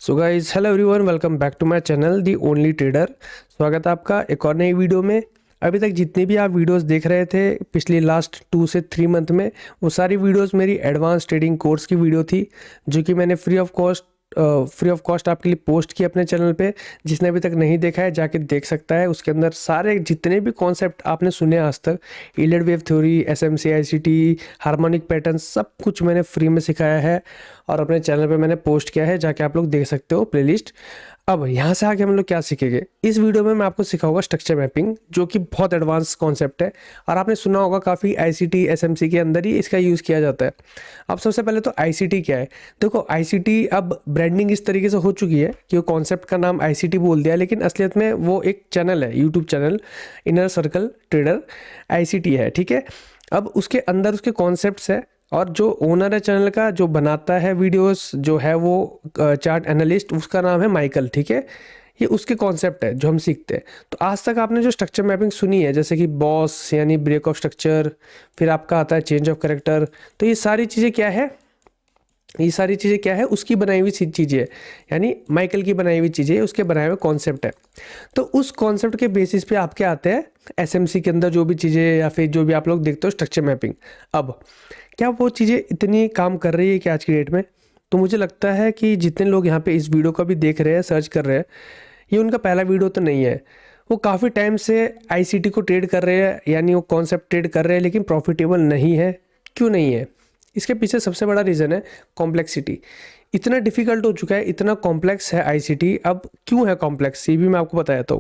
So guys, hello everyone, welcome back to my channel the only trader. स्वागत है आपका एक और नई वीडियो में। अभी तक जितनी भी आप वीडियोस देख रहे थे पिछली लास्ट 2 से 3 मंथ में, वो सारी वीडियोस मेरी एडवांस ट्रेडिंग कोर्स की वीडियो थी, जो कि मैंने फ्री ऑफ कॉस्ट आपके लिए पोस्ट की अपने चैनल पे। जिसने अभी तक नहीं देखा है जाके देख सकता है। उसके अंदर सारे जितने भी कॉन्सेप्ट आपने सुने आज तक, yield wave theory, SMC, ICT, harmonic pattern, सब कुछ मैंने फ्री में सिखाया है और अपने चैनल पे मैंने पोस्ट किया है, जाके आप लोग देख सकते हो प्लेलिस्ट। अब यहाँ से आगे हम लोग क्या सीखेंगे इस वीडियो में, मैं आपको सिखाऊंगा स्ट्रक्चर मैपिंग, जो कि बहुत एडवांस कॉन्सेप्ट है और आपने सुना होगा काफ़ी आईसीटी एसएमसी के अंदर ही इसका यूज़ किया जाता है। अब सबसे पहले तो आईसीटी क्या है। देखो, आईसीटी अब ब्रांडिंग इस तरीके से हो चुकी है कि वो कॉन्सेप्ट का नाम आईसीटी बोल दिया, लेकिन असलियत में वो एक चैनल है, YouTube channel, inner circle trader ICT है। ठीक है, अब उसके अंदर उसके कॉन्सेप्ट्स है और जो ओनर है चैनल का, जो बनाता है वीडियोस, जो है वो चार्ट एनालिस्ट, उसका नाम है माइकल। ठीक है, ये उसके कॉन्सेप्ट है जो हम सीखते हैं। तो आज तक आपने जो स्ट्रक्चर मैपिंग सुनी है, जैसे कि बॉस यानी ब्रेक ऑफ स्ट्रक्चर, फिर आपका आता है चेंज ऑफ करेक्टर, तो ये सारी चीज़ें क्या है, उसकी बनाई हुई चीज़ें है, यानी माइकल की बनाई हुई चीज़ें, उसके बनाए हुए कॉन्सेप्ट है। तो उस कॉन्सेप्ट के बेसिस पे आपके आते हैं एसएमसी के अंदर जो भी चीज़ें, या फिर जो भी आप लोग देखते हो स्ट्रक्चर मैपिंग। अब क्या वो चीज़ें इतनी काम कर रही है कि आज की डेट में? तो मुझे लगता है कि जितने लोग यहाँ पे इस वीडियो को भी देख रहे हैं, सर्च कर रहे हैं, ये उनका पहला वीडियो तो नहीं है। वो काफ़ी टाइम से आईसीटी को ट्रेड कर रहे हैं, यानी वो कॉन्सेप्ट ट्रेड कर रहे हैं, लेकिन प्रॉफिटेबल नहीं है। क्यों नहीं है? इसके पीछे सबसे बड़ा रीज़न है कॉम्प्लेक्सिटी। इतना डिफिकल्ट हो चुका है, इतना कॉम्प्लेक्स है आईसीटी। अब क्यों है कॉम्प्लेक्स, ये भी मैं आपको बताया। तो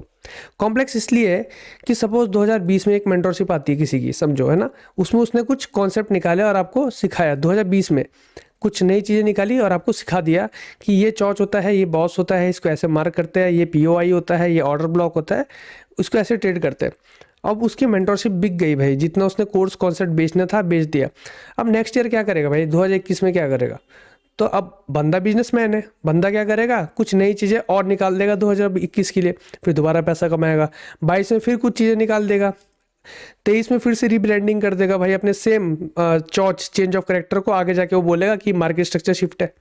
कॉम्प्लेक्स इसलिए है कि सपोज 2020 में एक मेंटरशिप आती है किसी की, समझो, है ना, उसमें उसने कुछ कॉन्सेप्ट निकाले और आपको सिखाया। 2020 में कुछ नई चीज़ें निकाली और आपको सिखा दिया कि ये चॉच होता है, ये बॉस होता है, इसको ऐसे मार्क करते हैं, ये पीओआई होता है, ये ऑर्डर ब्लॉक होता है, उसको ऐसे ट्रेड करते हैं। अब उसकी मेंटरशिप बिक गई भाई, जितना उसने कोर्स कॉन्सेप्ट बेचना था बेच दिया। अब नेक्स्ट ईयर क्या करेगा भाई, 2021 में क्या करेगा? तो अब बंदा बिजनेसमैन है, बंदा क्या करेगा, कुछ नई चीज़ें और निकाल देगा 2021 के लिए, फिर दोबारा पैसा कमाएगा। 22 में फिर कुछ चीज़ें निकाल देगा, 23 में फिर से रिब्रांडिंग कर देगा भाई अपने सेम चॉच चेंज ऑफ करेक्टर को। आगे जाके वो बोलेगा कि मार्केट स्ट्रक्चर शिफ्ट है।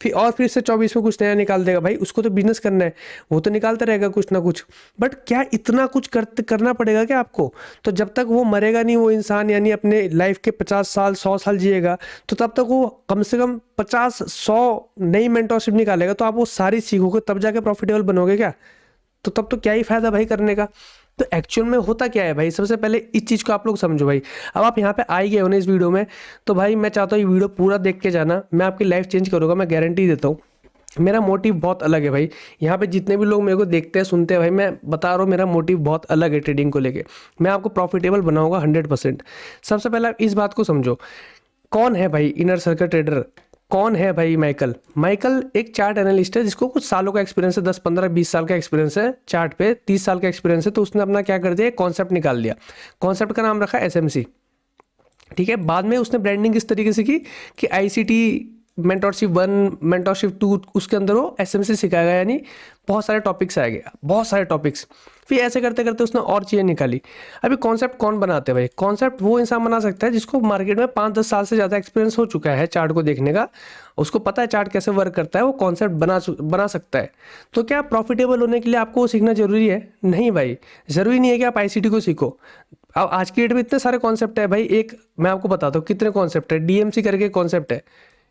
फिर से 24 में कुछ नया निकाल देगा भाई, उसको तो बिजनेस करना है, वो तो निकालता रहेगा कुछ ना कुछ। बट क्या इतना कुछ करना पड़ेगा क्या आपको? तो जब तक वो मरेगा नहीं वो इंसान, यानी अपने लाइफ के 50 साल 100 साल जिएगा, तो तब तक वो कम से कम 50-100 नई मेंटरशिप निकालेगा। तो आप वो सारी सीखोगे तब जाके प्रॉफिटेबल बनोगे क्या? तो तब तो क्या ही फायदा भाई करने का। तो एक्चुअल में होता क्या है भाई, सबसे पहले इस चीज़ को आप लोग समझो भाई। अब आप यहाँ पे आ ही गए हो ना इस वीडियो में, तो भाई मैं चाहता हूँ ये वीडियो पूरा देख के जाना। मैं आपकी लाइफ चेंज करूँगा, मैं गारंटी देता हूँ। मेरा मोटिव बहुत अलग है भाई। यहाँ पे जितने भी लोग मेरे को देखते हैं सुनते हैं भाई, मैं बता रहा हूँ मेरा मोटिव बहुत अलग है ट्रेडिंग को लेके। मैं आपको प्रॉफिटेबल बनाऊंगा 100%। सबसे पहले आप इस बात को समझो, कौन है भाई इनर सर्कल ट्रेडर? कौन है भाई माइकल? माइकल एक चार्ट एनालिस्ट है जिसको कुछ सालों का एक्सपीरियंस है, 10 15 20 साल का एक्सपीरियंस है चार्ट पे, 30 साल का एक्सपीरियंस है। तो उसने अपना क्या कर दिया, कॉन्सेप्ट निकाल दिया। कॉन्सेप्ट का नाम रखा एसएमसी। ठीक है, बाद में उसने ब्रांडिंग इस तरीके से की कि आईसीटी मेंटरशिप 1, मेंटरशिप 2, उसके अंदर वो एसएमसी सिखाएगा, यानी बहुत सारे टॉपिक्स आएंगे, बहुत सारे टॉपिक्स। फिर ऐसे करते करते उसने और चीज़ें निकाली। अभी कॉन्सेप्ट कौन बनाते हैं भाई? कॉन्सेप्ट वो इंसान बना सकता है जिसको मार्केट में 5-10 साल से ज़्यादा एक्सपीरियंस हो चुका है चार्ट को देखने का, उसको पता है चार्ट कैसे वर्क करता है, वो कॉन्सेप्ट बना सकता है। तो क्या प्रॉफिटेबल होने के लिए आपको वो सीखना जरूरी है? नहीं भाई, ज़रूरी नहीं है कि आप आईसीटी को सीखो। अब आज की डेट में इतने सारे कॉन्सेप्ट है भाई। एक मैं आपको बताता हूँ कितने कॉन्सेप्ट है। डीएमसी करके कॉन्सेप्ट है,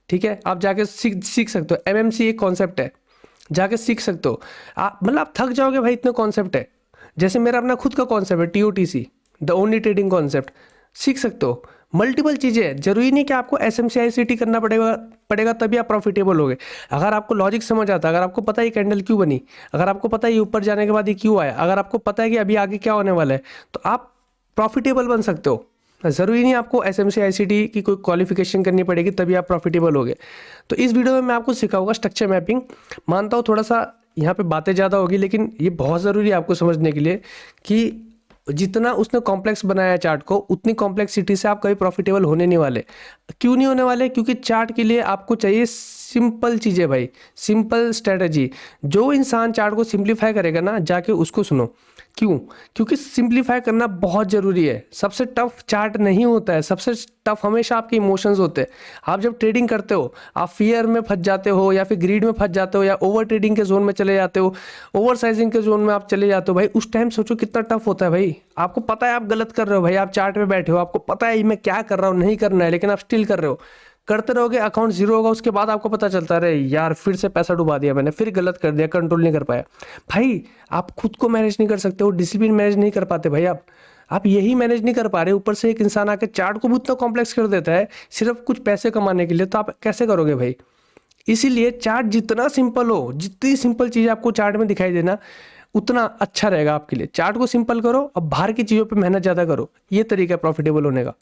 ठीक है, आप जाके सीख सकते हो। एमएमसी एक कॉन्सेप्ट है, जाके सीख सकते हो आप। मतलब आप थक जाओगे भाई, इतने कॉन्सेप्ट है। जैसे मेरा अपना खुद का कॉन्सेप्ट है टीओटीसी, द ओनली ट्रेडिंग कॉन्सेप्ट, सीख सकते हो। मल्टीपल चीज़ें हैं, जरूरी नहीं कि आपको एसएमसी आईसीटी करना पड़ेगा तभी आप प्रॉफिटेबल होगे। अगर आपको लॉजिक समझ आता है, अगर आपको पता है ये कैंडल क्यों बनी, अगर आपको पता है ये ऊपर जाने के बाद ये क्यों आया, अगर आपको पता है कि अभी आगे क्या होने वाला है, तो आप प्रॉफिटेबल बन सकते हो। ज़रूरी नहीं आपको एसएमसी आईसीटी की कोई क्वालिफिकेशन करनी पड़ेगी तभी आप प्रॉफिटेबल होगे। तो इस वीडियो में मैं आपको सिखाऊंगा स्ट्रक्चर मैपिंग। मानता हूँ थोड़ा सा यहाँ पे बातें ज़्यादा होगी, लेकिन ये बहुत ज़रूरी है आपको समझने के लिए कि जितना उसने कॉम्प्लेक्स बनाया है चार्ट को, उतनी कॉम्प्लेक्सिटी से आप कभी प्रॉफिटेबल होने नहीं वाले। क्यों नहीं होने वाले? क्योंकि चार्ट के लिए आपको चाहिए सिंपल चीज़ है भाई, सिंपल स्ट्रेटजी। जो इंसान चार्ट को सिंप्लीफाई करेगा ना, जाके उसको सुनो। क्यों? क्योंकि सिंप्लीफाई करना बहुत ज़रूरी है। सबसे टफ चार्ट नहीं होता है, सबसे टफ हमेशा आपके इमोशंस होते हैं। आप जब ट्रेडिंग करते हो, आप फियर में फंस जाते हो, या फिर ग्रीड में फंस जाते हो, या ओवर ट्रेडिंग के जोन में चले जाते हो, ओवर साइजिंग के जोन में आप चले जाते हो भाई, उस टाइम सोचो कितना टफ होता है भाई। आपको पता है आप गलत कर रहे हो भाई, आप चार्ट में बैठे हो, आपको पता है मैं क्या कर रहा हूँ, नहीं करना है, लेकिन आप स्टिल कर रहे हो। करते रहोगे, अकाउंट जीरो होगा, उसके बाद आपको पता चलता है अरे यार फिर से पैसा डुबा दिया मैंने, फिर गलत कर दिया, कंट्रोल नहीं कर पाया। भाई आप खुद को मैनेज नहीं कर सकते हो, डिसिप्लिन मैनेज नहीं कर पाते भाई। आप यही मैनेज नहीं कर पा रहे, ऊपर से एक इंसान आके चार्ट को भी उतना कॉम्प्लेक्स कर देता है सिर्फ कुछ पैसे कमाने के लिए, तो आप कैसे करोगे भाई? इसीलिए चार्ट जितना सिंपल हो, जितनी सिंपल चीज़ आपको चार्ट में दिखाई देना, उतना अच्छा रहेगा आपके लिए। चार्ट को सिंपल करो, अब बाहर की चीज़ों पे मेहनत ज़्यादा करो, ये तरीका है प्रॉफिटेबल होने का।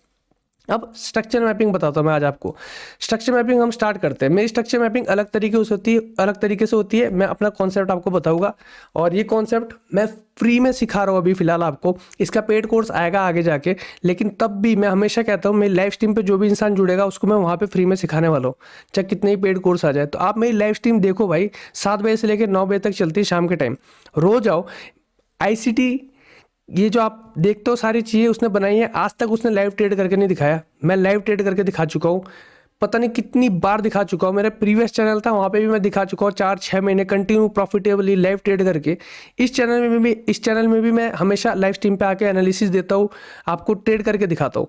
अब स्ट्रक्चर मैपिंग बताता हूँ मैं आज आपको। स्ट्रक्चर मैपिंग हम स्टार्ट करते हैं। मेरी स्ट्रक्चर मैपिंग अलग तरीके से होती है। मैं अपना कॉन्सेप्ट आपको बताऊंगा, और ये कॉन्सेप्ट मैं फ्री में सिखा रहा हूँ अभी फिलहाल आपको। इसका पेड कोर्स आएगा आगे जाके, लेकिन तब भी मैं हमेशा कहता हूँ मेरी लाइव स्ट्रीम पे जो भी इंसान जुड़ेगा उसको मैं वहाँ पे फ्री में सिखाने वाला हूँ, चाहे कितने ही पेड कोर्स आ जाए। तो आप मेरी लाइव स्ट्रीम देखो भाई, 7 बजे से लेकर 9 बजे तक चलती है शाम के टाइम, रोज आओ। ICT ये जो आप देखते हो सारी चीज़ें उसने बनाई है, आज तक उसने लाइव ट्रेड करके नहीं दिखाया। मैं लाइव ट्रेड करके दिखा चुका हूँ, पता नहीं कितनी बार दिखा चुका हूँ। मेरा प्रीवियस चैनल था, वहाँ पे भी मैं दिखा चुका हूँ 4-6 महीने कंटिन्यू प्रॉफिटेबली लाइव ट्रेड करके। इस चैनल में भी मैं हमेशा लाइव स्ट्रीम पे आके एनालिसिस देता हूँ, आपको ट्रेड करके दिखाता हूँ।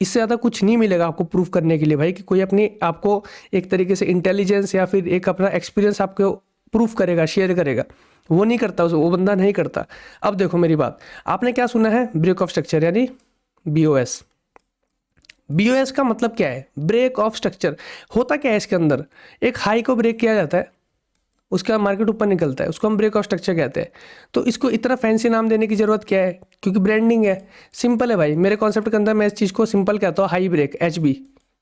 इससे ज़्यादा कुछ नहीं मिलेगा आपको प्रूफ करने के लिए भाई, कि कोई अपनी आपको एक तरीके से इंटेलिजेंस या फिर एक अपना एक्सपीरियंस आपको प्रूफ करेगा, शेयर करेगा, वो नहीं करता, वो बंदा नहीं करता। अब देखो मेरी बात, आपने क्या सुना है ब्रेक ऑफ स्ट्रक्चर यानी BOS। BOS का मतलब क्या है? ब्रेक ऑफ स्ट्रक्चर होता क्या है इसके अंदर? एक हाई को ब्रेक किया जाता है, उसका मार्केट ऊपर निकलता है, उसको हम ब्रेक ऑफ स्ट्रक्चर कहते हैं। तो इसको इतना फैंसी नाम देने की जरूरत क्या है? क्योंकि ब्रांडिंग है, सिंपल है भाई। मेरे कॉन्सेप्ट के अंदर मैं इस चीज़ को सिंपल कहता हूँ, हाई ब्रेक, HB,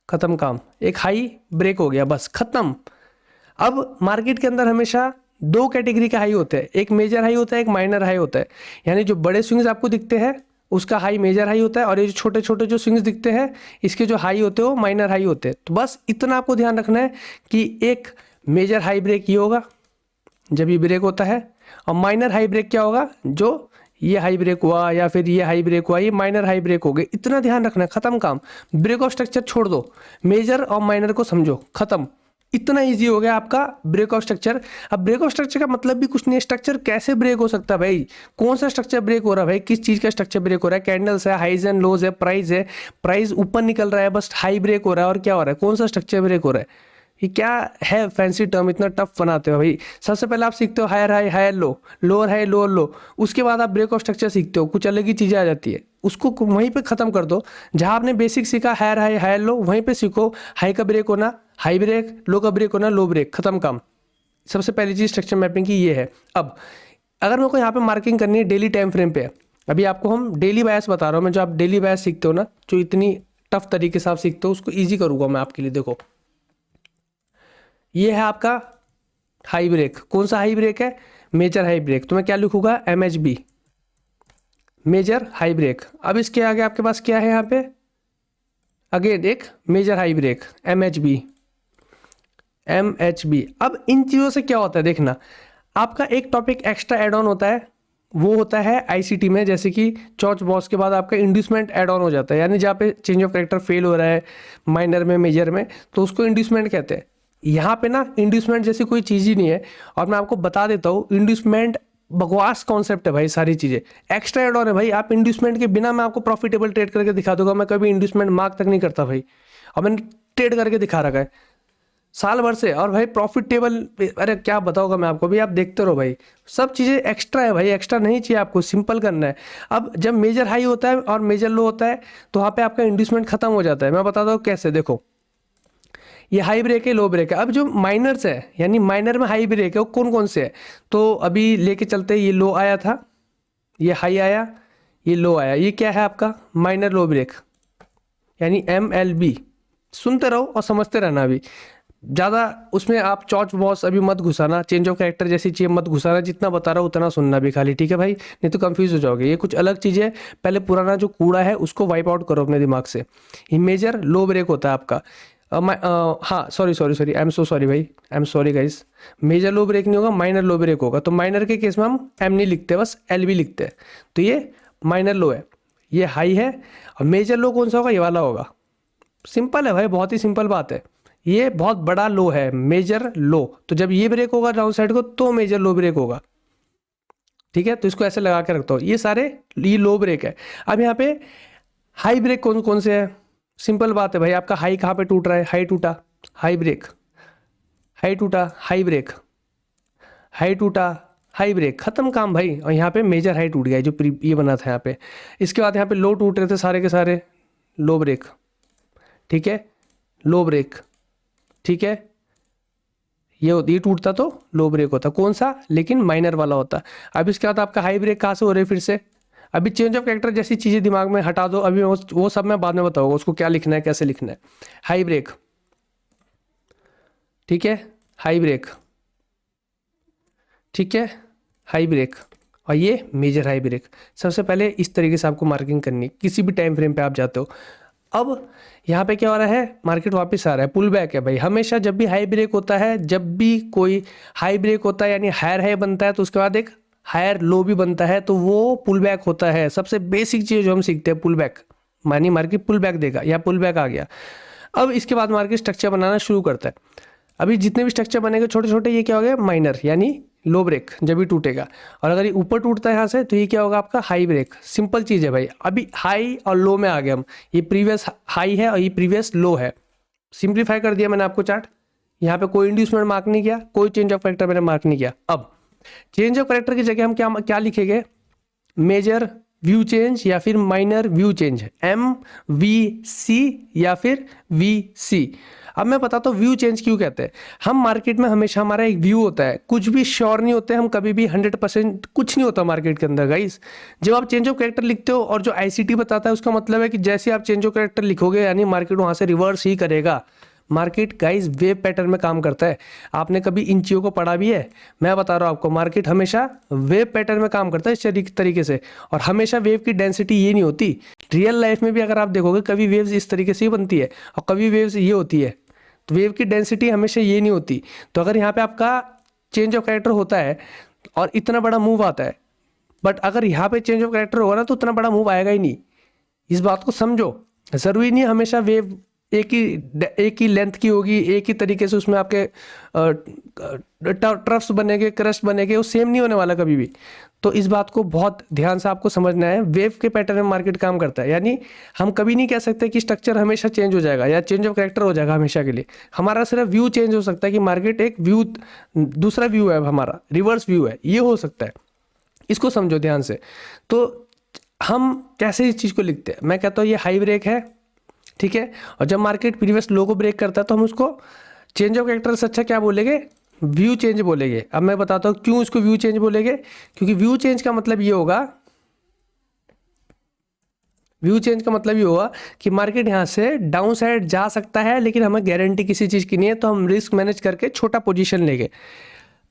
खत्म काम। एक हाई ब्रेक हो गया, बस खत्म। अब मार्केट के अंदर हमेशा 2 कैटेगरी के हाई होते हैं, एक मेजर हाई होता है, एक माइनर हाई होता है। यानी जो बड़े स्विंग्स आपको दिखते हैं उसका हाई मेजर हाई होता है, और ये जो छोटे छोटे जो स्विंग्स दिखते हैं इसके जो हाई होते हैं वो माइनर हाई होते हैं। तो बस इतना आपको ध्यान रखना है कि एक मेजर हाई ब्रेक ये होगा जब ये ब्रेक होता है, और माइनर हाई ब्रेक क्या होगा? जो ये हाई ब्रेक हुआ या फिर ये हाई ब्रेक हुआ, ये माइनर हाई ब्रेक हो गए। इतना ध्यान रखना है, खत्म काम। ब्रेक ऑफ स्ट्रक्चर छोड़ दो, मेजर और माइनर को समझो, खत्म। इतना इजी हो गया आपका ब्रेक ऑफ स्ट्रक्चर। अब ब्रेक ऑफ स्ट्रक्चर का मतलब भी कुछ नहीं है, स्ट्रक्चर कैसे ब्रेक हो सकता है भाई? कौन सा स्ट्रक्चर ब्रेक हो रहा है भाई? किस चीज का स्ट्रक्चर ब्रेक हो रहा है? कैंडल्स है, हाइज एंड लोज है, प्राइस ऊपर निकल रहा है, बस हाई ब्रेक हो रहा है, और क्या हो रहा है? कौन सा स्ट्रक्चर ब्रेक हो रहा है? ये क्या है फैंसी टर्म, इतना टफ बनाते हो भाई? सबसे पहले आप सीखते हो higher high higher low, lower high lower low, उसके बाद आप ब्रेक ऑफ स्ट्रक्चर सीखते हो, कुछ अलग ही चीज़ें आ जाती है। उसको वहीं पे ख़त्म कर दो, जहाँ आपने बेसिक सीखा हायर हाई हायर लो, वहीं पे सीखो हाई का ब्रेक होना, हाई ब्रेक, लो का ब्रेक होना, लो ब्रेक, खत्म काम। सबसे पहली चीज़ स्ट्रक्चर मैपिंग की ये है। अब अगर मेरे को यहाँ पे मार्किंग करनी है डेली टाइम फ्रेम पे, अभी आपको हम डेली बायस बता रहा हूँ मैं, जो आप डेली बायस सीखते हो ना, जो इतनी टफ तरीके से आप सीखते हो, उसको ईजी करूँगा मैं आपके लिए। देखो ये है आपका हाई ब्रेक। कौन सा हाई ब्रेक है? Major high break. तो मैं क्या लिखूंगा? MHB, major high break. अब इसके आगे आपके पास क्या है यहाँ पे? अगेन एक मेजर हाई ब्रेक, MHB। अब इन चीज़ों से क्या होता है देखना, आपका एक टॉपिक एक्स्ट्रा एड ऑन होता है, वो होता है ICT में, जैसे कि चॉर्च बॉस के बाद आपका इंड्यूसमेंट एड ऑन हो जाता है, यानी जहाँ पे चेंज ऑफ कैरेक्टर फेल हो रहा है माइनर में मेजर में, तो उसको इंड्यूसमेंट कहते हैं। यहाँ पे ना इंड्यूसमेंट जैसी कोई चीज़ ही नहीं है, और मैं आपको बता देता हूँ इंड्यूसमेंट बकवास कॉन्सेप्ट है भाई, सारी चीज़ें एक्स्ट्रा एड ऑन है भाई। आप इंड्यूसमेंट के बिना मैं आपको प्रॉफिटेबल ट्रेड करके दिखा दूंगा, मैं कभी इंड्यूसमेंट मार्क तक नहीं करता भाई, और मैंने ट्रेड करके दिखा रखा है साल भर से, और भाई प्रॉफिटेबल, अरे क्या बताऊंगा मैं आपको भी, आप देखते रहो भाई, सब चीज़ें एक्स्ट्रा है भाई, एक्स्ट्रा नहीं चाहिए आपको, सिंपल करना है। अब जब मेजर हाई होता है और मेजर लो होता है, तो वहाँ पे आपका इंड्यूसमेंट खत्म हो जाता है। मैं बताता हूँ कैसे, देखो ये हाई ब्रेक है, लो ब्रेक है। अब जो माइनर्स है, यानी माइनर में हाई ब्रेक है, वो कौन कौन से है? तो अभी लेके चलते, ये लो आया था, ये हाई आया, ये लो आया, ये क्या है आपका? माइनर लो ब्रेक, यानी MLB। सुनते रहो और समझते रहना। अभी ज़्यादा उसमें आप चॉच बॉस अभी मत घुसाना, चेंज ऑफ कैरेक्टर जैसी चीज़ मत घुसाना, जितना बता रहा हूँ उतना सुनना भी खाली, ठीक है भाई? नहीं तो कंफ्यूज हो जाओगे, ये कुछ अलग चीज़ है। पहले पुराना जो कूड़ा है उसको वाइप आउट करो अपने दिमाग से। ये मेजर लो ब्रेक होता है आपका। हाँ sorry sorry sorry, I am so sorry भाई, I am sorry guys. Major लो ब्रेक नहीं होगा, माइनर लो ब्रेक होगा। तो माइनर के केस में हम एम नहीं लिखते, बस एल भी लिखते हैं। तो ये माइनर लो है, ये हाई है। और मेजर लो कौन सा होगा? ये वाला होगा। सिंपल है भाई, बहुत ही सिंपल बात है। ये बहुत बड़ा लो है, मेजर लो। तो जब ये ब्रेक होगा डाउन साइड को तो मेजर लो ब्रेक होगा। ठीक है, तो इसको ऐसे लगा के रखता हूँ। ये लो ब्रेक है। अब यहाँ पे हाई ब्रेक कौन कौन से है? सिंपल बात है भाई, आपका हाई कहाँ पे टूट रहा है? हाई टूटा, हाई ब्रेक, हाई टूटा, हाई ब्रेक, हाई टूटा, हाई ब्रेक, खत्म काम भाई। और यहाँ पे मेजर हाई टूट गया जो ये बना था यहाँ पे। इसके बाद यहाँ पे लो टूट रहे थे सारे के सारे, लो ब्रेक। ठीक है, लो ब्रेक। ठीक है, ये टूटता तो लो ब्रेक होता, कौन सा? लेकिन माइनर वाला होता। अब इसके बाद आपका हाई ब्रेक कहाँ से हो रहे फिर से? अभी चेंज ऑफ कैरेक्टर जैसी चीज़ें दिमाग में हटा दो, अभी वो सब मैं बाद में बताऊंगा उसको क्या लिखना है, कैसे लिखना है। हाई ब्रेक, ठीक है, हाई ब्रेक, ठीक है, हाई ब्रेक। और ये मेजर हाई ब्रेक। सबसे पहले इस तरीके से आपको मार्किंग करनी, किसी भी टाइम फ्रेम पे आप जाते हो। अब यहाँ पे क्या हो रहा है? मार्केट वापस आ रहा है, पुल बैक है भाई। हमेशा जब भी हाई ब्रेक होता है, जब भी कोई हाई ब्रेक होता है यानी हायर हाई बनता है, तो उसके बाद एक हायर लो भी बनता है, तो वो पुल बैक होता है। सबसे बेसिक चीज़ जो हम सीखते हैं, पुल बैक। मानी मार्केट पुल बैक देगा, या पुल बैक आ गया। अब इसके बाद मार्केट स्ट्रक्चर बनाना शुरू करता है। अभी जितने भी स्ट्रक्चर बनेंगे छोटे छोटे, ये क्या हो गया? माइनर, यानी लो ब्रेक जब भी टूटेगा। और अगर ये ऊपर टूटता है यहाँ से, तो ये क्या होगा? आपका हाई ब्रेक। सिंपल चीज़ है भाई। अभी हाई और लो में आ गए हम। ये प्रीवियस हाई है और ये प्रीवियस लो है। सिंप्लीफाई कर दिया मैंने आपको चार्ट। यहाँ पे कोई इंड्यूसमेंट मार्क नहीं किया, कोई चेंज ऑफ कैरेक्टर मैंने मार्क नहीं किया। अब चेंज ऑफ कैरेक्टर की जगह हम क्या क्या लिखेंगे? मेजर व्यू चेंज या फिर माइनर व्यू चेंज, MVC या फिर VC। अब मैं बताता हूँ व्यू चेंज क्यों कहते हैं। हम मार्केट में हमेशा हमारा एक व्यू होता है, कुछ भी श्योर नहीं होते हम कभी भी, 100% कुछ नहीं होता मार्केट के अंदर गाइस। जब आप चेंज ऑफ कैरेक्टर लिखते हो और जो ICT बताता है, उसका मतलब है कि जैसे आप चेंज ऑफ कैरेक्टर लिखोगे यानी मार्केट वहां से रिवर्स ही करेगा। मार्केट गाइस वेव पैटर्न में काम करता है। आपने कभी इन चीज़ों को पढ़ा भी है? मैं बता रहा हूँ आपको, मार्केट हमेशा वेव पैटर्न में काम करता है इस तरीके से। और हमेशा वेव की डेंसिटी ये नहीं होती। रियल लाइफ में भी अगर आप देखोगे, कभी वेव्स इस तरीके से ही बनती है और कभी वेव्स ये होती है। तो वेव की डेंसिटी हमेशा ये नहीं होती। तो अगर यहाँ पे आपका चेंज ऑफ कैरेक्टर होता है और इतना बड़ा मूव आता है, बट अगर यहाँ पे चेंज ऑफ कैरेक्टर होगा ना, तो उतना बड़ा मूव आएगा ही नहीं। इस बात को समझो। ज़रूरी नहीं हमेशा वेव एक ही लेंथ की होगी, एक ही तरीके से उसमें आपके ट्रफ्स बनेंगे, क्रस्ट बनेंगे, वो सेम नहीं होने वाला कभी भी। तो इस बात को बहुत ध्यान से आपको समझना है। वेव के पैटर्न में मार्केट काम करता है, यानी हम कभी नहीं कह सकते कि स्ट्रक्चर हमेशा चेंज हो जाएगा या चेंज ऑफ कैरेक्टर हो जाएगा हमेशा के लिए। हमारा सिर्फ व्यू चेंज हो सकता है कि मार्केट एक व्यू, दूसरा व्यू है हमारा, रिवर्स व्यू है, ये हो सकता है। इसको समझो ध्यान से। तो हम कैसे इस चीज़ को लिखते हैं? मैं कहता हूँ ये हाई ब्रेक है, ठीक है। और जब मार्केट प्रीवियस लो को ब्रेक करता है, तो हम उसको चेंज ऑफ कैरेक्टर से अच्छा क्या बोलेंगे? व्यू चेंज बोलेंगे। अब मैं बताता हूँ क्यों इसको व्यू चेंज बोलेंगे। क्योंकि व्यू चेंज का मतलब ये होगा, व्यू चेंज का मतलब ये होगा कि मार्केट यहाँ से डाउन साइड जा सकता है, लेकिन हमें गारंटी किसी चीज़ की नहीं है, तो हम रिस्क मैनेज करके छोटा पोजीशन लेंगे।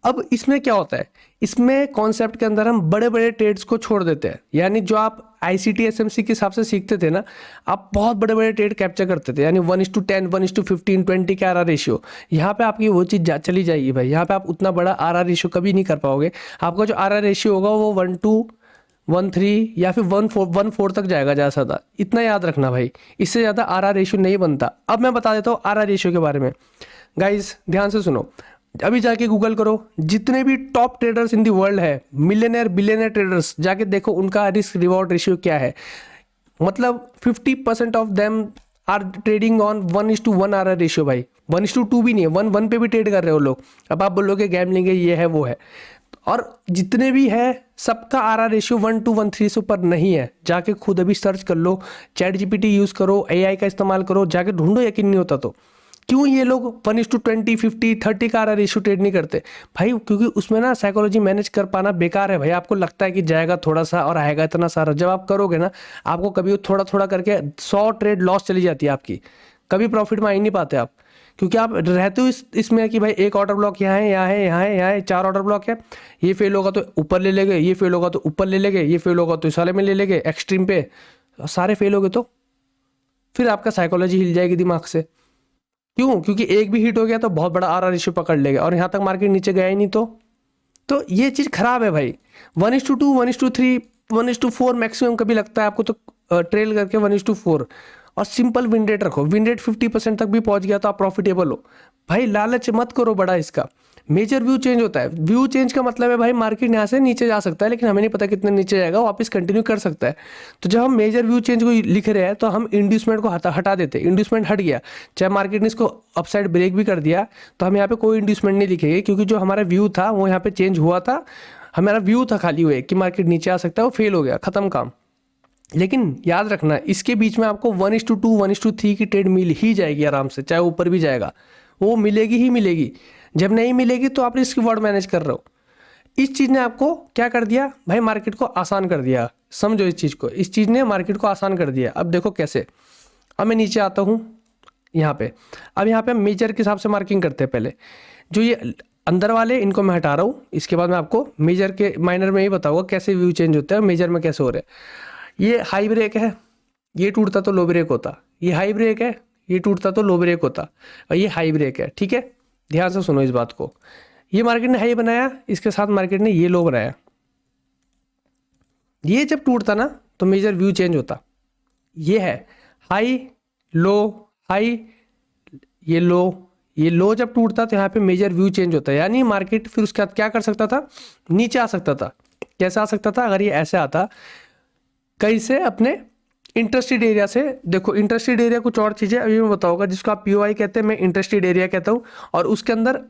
अब इसमें क्या होता है? इसमें कॉन्सेप्ट के अंदर हम बड़े बड़े ट्रेड्स को छोड़ देते हैं। यानी जो आप ICT SMC के हिसाब से सीखते थे ना, आप बहुत बड़े बड़े ट्रेड कैप्चर करते थे, यानी 1:10, 1:15, 20 का RR रेशियो। यहाँ पे आपकी वो चीज़ चली जाएगी भाई। यहाँ पे आप उतना बड़ा RR रेशियो कभी नहीं कर पाओगे। आपका जो RR रेशियो होगा वो 1:13 या फिर 1:4 तक जाएगा ज़्यादा से ज़्यादा। इतना याद रखना भाई, इससे ज़्यादा RR रेशियो नहीं बनता। अब मैं बता देता हूँ RR रेशियो के बारे में। गाइज ध्यान से सुनो, अभी जाके गूगल करो, जितने भी top traders in the world है, मिलियनर बिलियनर ट्रेडर्स, जाके देखो उनका रिस्क रिवॉर्ड रेशियो क्या है। मतलब 50% of them are trading on 1:1 RR ratio भाई। 1:2 भी नहीं है, 1:1 पे भी ट्रेड कर रहे हो लोग। अब आप बोलोगे गैम्बलिंग है, ये है वो है। और जितने भी है सबका RR रेशियो 1:13 से ऊपर नहीं है। जाके खुद अभी सर्च कर लो, चैट GPT यूज़ करो, AI का इस्तेमाल करो, जाके ढूंढो, यकीन नहीं होता तो। क्यों ये लोग 1:20, 50, 30 का RR रेशियो ट्रेड नहीं करते भाई? क्योंकि उसमें ना साइकोलॉजी मैनेज कर पाना बेकार है भाई। आपको लगता है कि जाएगा थोड़ा सा और आएगा इतना सारा, जब आप करोगे ना, आपको कभी थोड़ा थोड़ा करके 100 ट्रेड लॉस चली जाती है आपकी, कभी प्रॉफिट में आ ही नहीं पाते आप। क्योंकि आप रहते हो इसमें कि भाई एक ऑर्डर ब्लॉक यहाँ है, यहाँ है, यहाँ है, यहाँ है, 4 ऑर्डर ब्लॉक है। ये फेल होगा तो ऊपर ले लेंगे, ये फेल होगा तो ऊपर ले लेंगे, ये फेल होगा तो इस वाले में ले लेंगे एक्सट्रीम पे। सारे फेल हो गए तो फिर आपका साइकोलॉजी हिल जाएगी दिमाग से। क्यों? क्योंकि एक भी हिट हो गया तो बहुत बड़ा आर आर रेशियो पकड़ लेगा, और यहाँ तक मार्केट नीचे गया ही नहीं तो ये चीज़ खराब है भाई। 1:2, 1:3, 1:4 मैक्सिमम कभी लगता है आपको तो ट्रेल करके 1:4, और सिंपल विन रेट रखो। विन रेट 50% तक भी पहुंच गया तो आप प्रॉफिटेबल हो भाई। लालच मत करो बड़ा इसका। मेजर व्यू चेंज होता है। व्यू चेंज का मतलब है भाई मार्केट यहाँ से नीचे जा सकता है, लेकिन हमें नहीं पता कितने नीचे जाएगा, वापस कंटिन्यू कर सकता है। तो जब हम मेजर व्यू चेंज को लिख रहे हैं तो हम इंड्यूसमेंट को हटा देते हैं। इंड्यूसमेंट हट गया, चाहे मार्केट ने इसको अपसाइड ब्रेक भी कर दिया तो हम यहाँ पे कोई इंड्यूसमेंट नहीं लिखेंगे, क्योंकि जो हमारा व्यू था वो यहाँ पे चेंज हुआ था। हमारा व्यू था खाली हुए कि मार्केट नीचे आ सकता है, वो फेल हो गया, खत्म काम। लेकिन याद रखना इसके बीच में आपको 1:2, 1:3 की ट्रेड मिल ही जाएगी आराम से, चाहे ऊपर भी जाएगा, वो मिलेगी ही मिलेगी। जब नहीं मिलेगी तो आप रिस्क रिवॉर्ड मैनेज कर रहे हो। इस चीज़ ने आपको क्या कर दिया भाई, मार्केट को आसान कर दिया। समझो इस चीज़ को, इस चीज़ ने मार्केट को आसान कर दिया। अब देखो कैसे। अब मैं नीचे आता हूँ यहाँ पे। अब यहाँ पे मेजर के हिसाब से मार्किंग करते हैं। पहले जो ये अंदर वाले इनको मैं हटा रहा हूँ, इसके बाद मैं आपको मेजर के माइनर में ही बताऊंगा कैसे व्यू चेंज होता है, मेजर में कैसे हो रहा है। ये हाई ब्रेक है, ये टूटता तो लो ब्रेक होता। ये हाई ब्रेक है, ये टूटता तो लो ब्रेक होता। और ये हाई ब्रेक है, ठीक है, ध्यान से सुनो इस बात को। ये मार्केट ने हाई बनाया, इसके साथ मार्केट ने ये लो बनाया। ये जब टूटता ना तो मेजर व्यू चेंज होता। ये है हाई लो हाई, ये लो जब टूटता तो यहाँ पे मेजर व्यू चेंज होता है। यानी मार्केट फिर उसके बाद क्या कर सकता था, नीचे आ सकता था। कैसे आ सकता था? अगर ये ऐसे आता कहीं से अपने इंटरेस्टेड एरिया से। देखो इंटरेस्टेड एरिया कुछ और चीज़ है, अभी मैं बताऊंगा, जिसको आप पीओआई कहते हैं, मैं इंटरेस्टेड एरिया कहता हूँ। और उसके अंदर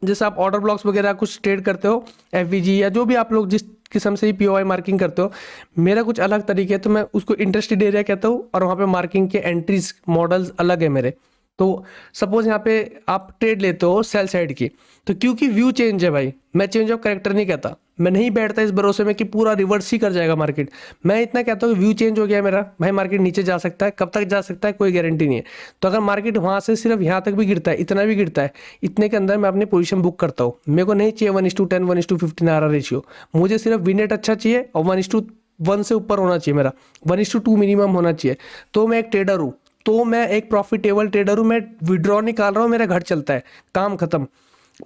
जैसे आप ऑर्डर ब्लॉक्स वगैरह कुछ ट्रेड करते हो, एफवीजी या जो भी आप लोग जिस किस्म से ही पीओआई मार्किंग करते हो, मेरा कुछ अलग तरीके है, तो मैं उसको इंटरेस्टेड एरिया कहता हूँ। और वहाँ पे मार्किंग के एंट्रीज मॉडल्स अलग है मेरे। तो सपोज यहाँ पे आप ट्रेड लेते हो सेल साइड की, तो क्योंकि व्यू चेंज है भाई, मैं चेंज ऑफ कैरेक्टर नहीं कहता। मैं नहीं बैठता इस भरोसे में कि पूरा रिवर्स ही कर जाएगा मार्केट। मैं इतना कहता हूँ कि व्यू चेंज हो गया मेरा भाई, मार्केट नीचे जा सकता है, कब तक जा सकता है कोई गारंटी नहीं है। तो अगर मार्केट वहाँ से सिर्फ यहाँ तक भी गिरता है, इतना भी गिरता है, इतने के अंदर मैं अपनी पोजीशन बुक करता हूँ। मेरे को नहीं चाहिए 1:10, 1:15 आर रेशियो। मुझे सिर्फ विन रेट अच्छा चाहिए और 1:1 से ऊपर होना चाहिए मेरा, 1:2 मिनिमम होना चाहिए। तो मैं एक ट्रेडर हूँ, तो मैं एक प्रॉफिटेबल ट्रेडर हूँ। मैं विड्रॉ निकाल रहा हूँ, मेरा घर चलता है, काम खत्म।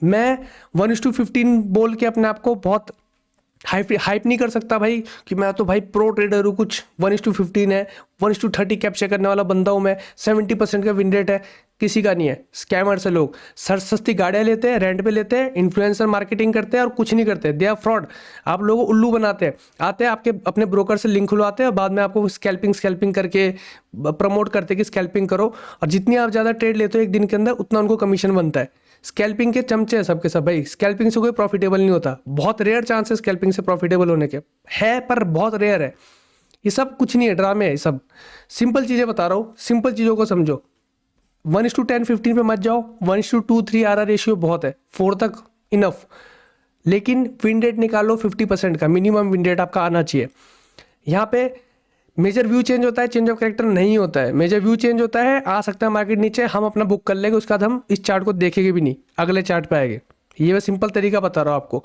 मैं 1:15 बोल के अपने आप को बहुत हाइप नहीं कर सकता भाई कि मैं तो भाई प्रो ट्रेडर हूँ, कुछ 1:15 है, 1:30 कैप्चर करने वाला बंदा हूँ मैं, 70% का विन रेट है। किसी का नहीं है। स्कैमर से लोग सस्ती गाड़ियाँ लेते हैं, रेंट पे लेते हैं, इन्फ्लुएंसर मार्केटिंग करते हैं और कुछ नहीं करते, दे आर फ्रॉड। आप लोगों को उल्लू बनाते हैं, आते हैं आपके अपने ब्रोकर से लिंक खुलवाते हैं और बाद में आपको स्कैल्पिंग करके प्रमोट करते हैं कि स्कैल्पिंग करो। और जितनी आप ज़्यादा ट्रेड लेते हो एक दिन के अंदर, उतना उनको कमीशन बनता है। स्कैल्पिंग के चमचे हैं सबके सब भाई। स्कैल्पिंग से कोई प्रॉफिटेबल नहीं होता, बहुत रेयर चांस है स्कैल्पिंग से प्रॉफिटेबल होने के, है पर बहुत रेयर है। ये सब कुछ नहीं है, ड्रामे है ये सब। सिंपल चीज़ें बता रहा हूँ, सिंपल चीज़ों को समझो। 1:10, 15 पे मत जाओ। 1:2, 3 आर रेशियो बहुत है, 4 तक इनफ। लेकिन विन रेट निकालो 50% का, मिनिमम विन रेट आपका आना चाहिए। यहाँ पे मेजर व्यू चेंज होता है, चेंज ऑफ कैरेक्टर नहीं होता है। मेजर व्यू चेंज होता है, आ सकता है मार्केट नीचे, हम अपना बुक कर लेंगे, उसके बाद हम इस चार्ट को देखेंगे भी नहीं, अगले चार्ट पे आएंगे। ये मैं सिंपल तरीका बता रहा हूँ आपको।